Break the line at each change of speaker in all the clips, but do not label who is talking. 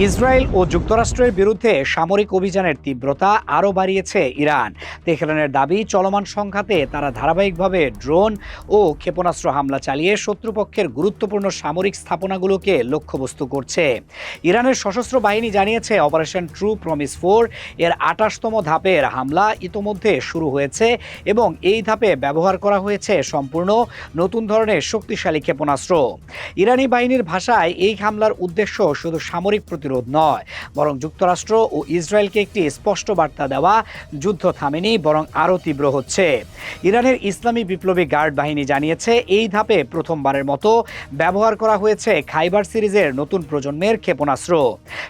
Israel ও যুক্তরাষ্ট্রের বিরুদ্ধে সামরিক অভিযানের তীব্রতা আরও বাড়িয়েছে ইরান। তেহরানের দাবি, চলমান সংঘাতে তারা ধারাবাহিকভাবে ড্রোন ও ক্ষেপণাস্ত্র হামলা চালিয়ে শত্রুপক্ষের গুরুত্বপূর্ণ সামরিক স্থাপনাগুলোকে লক্ষ্যবস্তু করছে। ইরানের সশস্ত্র বাহিনী জানিয়েছে, অপারেশন ট্রু প্রমিস 4 এর 28তম ধাপের হামলা ইতোমধ্যে শুরু হয়েছে এবং এই ধাপে ব্যবহার করা হয়েছে সম্পূর্ণ নতুন ধরনের শক্তিশালী ক্ষেপণাস্ত্র। ইরানি বাহিনীর ভাষায়, এই হামলার উদ্দেশ্য শুধু সামরিক প্রতিরোধ নয়, বরং যুক্তরাষ্ট্র ও ইসরায়েলকে একটি স্পষ্ট বার্তা দেওয়া, যুদ্ধ থামেনি, বরং আরও তীব্র হচ্ছে। ইরানের ইসলামী বিপ্লবী গার্ড বাহিনী জানিয়েছে, এই ধাপে প্রথমবারের মতো ব্যবহার করা হয়েছে খাইবার সিরিজের নতুন প্রজন্মের ক্ষেপণাস্ত্র।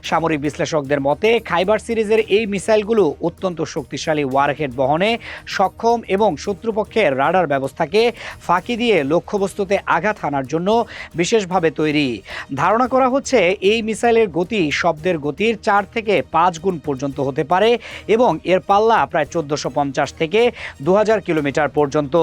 সামরিক বিশ্লেষকদের মতে, খাইবার সিরিজের এই মিসাইলগুলো অত্যন্ত শক্তিশালী ওয়ারহেড বহনে সক্ষম এবং শত্রুপক্ষের রাডার ব্যবস্থাকে ফাঁকি দিয়ে লক্ষ্যবস্তুতে আঘাত হানার জন্য বিশেষভাবে তৈরি। ধারণা করা হচ্ছে, এই মিসাইলের গতি শব্দের গতির 4 থেকে 5 গুণ পর্যন্ত হতে পারে এবং এর পাল্লা প্রায় 1450 থেকে 2000 কিলোমিটার পর্যন্ত।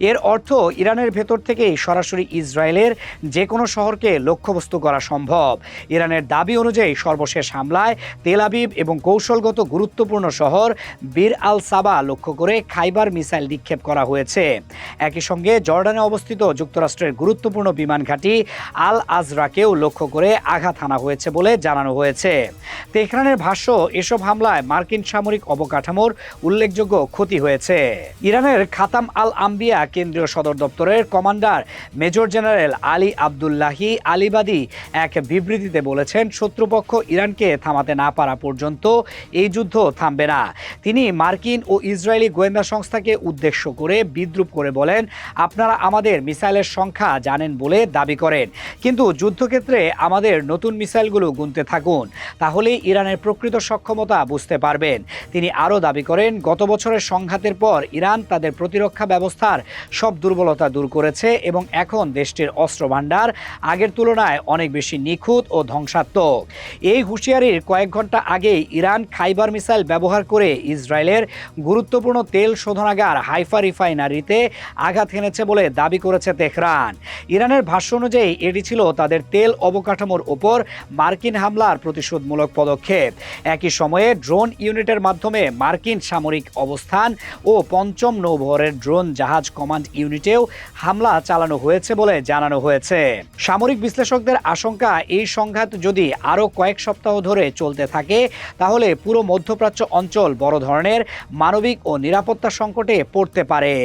এর অর্থ, ইরানের ভেতর থেকেই সরাসরি ইসরায়েলের যে কোনো শহরকে লক্ষ্যবস্তু করা সম্ভব। ইরানের দাবি অনুযায়ী, সর্বশেষ হামলায় তেল আবিব এবং কৌশলগত গুরুত্বপূর্ণ শহর বীর আল সাবা লক্ষ্য করে খাইবার মিসাইল নিক্ষেপ করা হয়েছে। একই সঙ্গে জর্ডানে অবস্থিত যুক্তরাষ্ট্রের গুরুত্বপূর্ণ বিমান ঘাঁটি আল আজরাকেও লক্ষ্য করে আঘাত হানা হয়েছে বলে জানানো হয়েছে। তেহরানের ভাষ্য, এসব হামলায় মার্কিন সামরিক অবকাঠামোর উল্লেখযোগ্য ক্ষতি হয়েছে। ইরানের খাতাম আল আম্বিয়া কেন্দ্রীয় সদর দপ্তরের commander major general Ali Abdullahi আলিবাদী এক বিবৃতিতে বলেছেন, শত্রুপক্ষ ইরানকে থামাতে না পারা পর্যন্ত এই যুদ্ধ থামবে না। তিনি মার্কিন ও ইসরায়েলি গোয়েন্দা সংস্থাকে উদ্দেশ্য করে বিদ্রূপ করে বলেন, আপনারা আমাদের মিসাইলের সংখ্যা জানেন বলে দাবি করেন, কিন্তু যুদ্ধক্ষেত্রে আমাদের নতুন মিসাইলগুলো গুনতে থাকুন, তাহলেই ইরানের প্রকৃত সক্ষমতা বুঝতে পারবেন। তিনি আরও দাবি করেন, গত বছরের সংঘাতের পর ইরান তাদের প্রতিরক্ষা ব্যবস্থার সব দুর্বলতা দূর করেছে এবং এখন দেশটির অস্ত্র ভাণ্ডার আগের তুলনায় অনেক বেশি নিখুঁত ও ধ্বংসাত্মক। এই হুঁশিয়ারির কয়েক ঘন্টা আগেই ইরান খাইবার মিসাইল ব্যবহার করে ইসরায়েলের গুরুত্বপূর্ণ তেল শোধনাগার হাইফা রিফাইনারিতে আঘাত হেনেছে বলে দাবি করেছে তেহরান। ইরানের ভাষ্য অনুযায়ী, এটি ছিল তাদের তেল অবকাঠামোর ওপর মার্কিন হামলার প্রতিশোধমূলক পদক্ষেপ। একই সময়ে ড্রোন ইউনিটের মাধ্যমে মার্কিন সামরিক অবস্থান ও পঞ্চম নৌবহরের ড্রোন জাহাজ কমান্ড ইউনিটেও হামলা চালানো হয়েছে বলে জানানো হয়েছে। সামরিক বিশ্লেষকদের আশঙ্কা, এই সংঘাত যদি আরও কয়েক সপ্তাহ ধরে চলতে থাকে, তাহলে পুরো মধ্যপ্রাচ্য অঞ্চল বড় ধরনের মানবিক ও নিরাপত্তা সংকটে পড়তে পারে।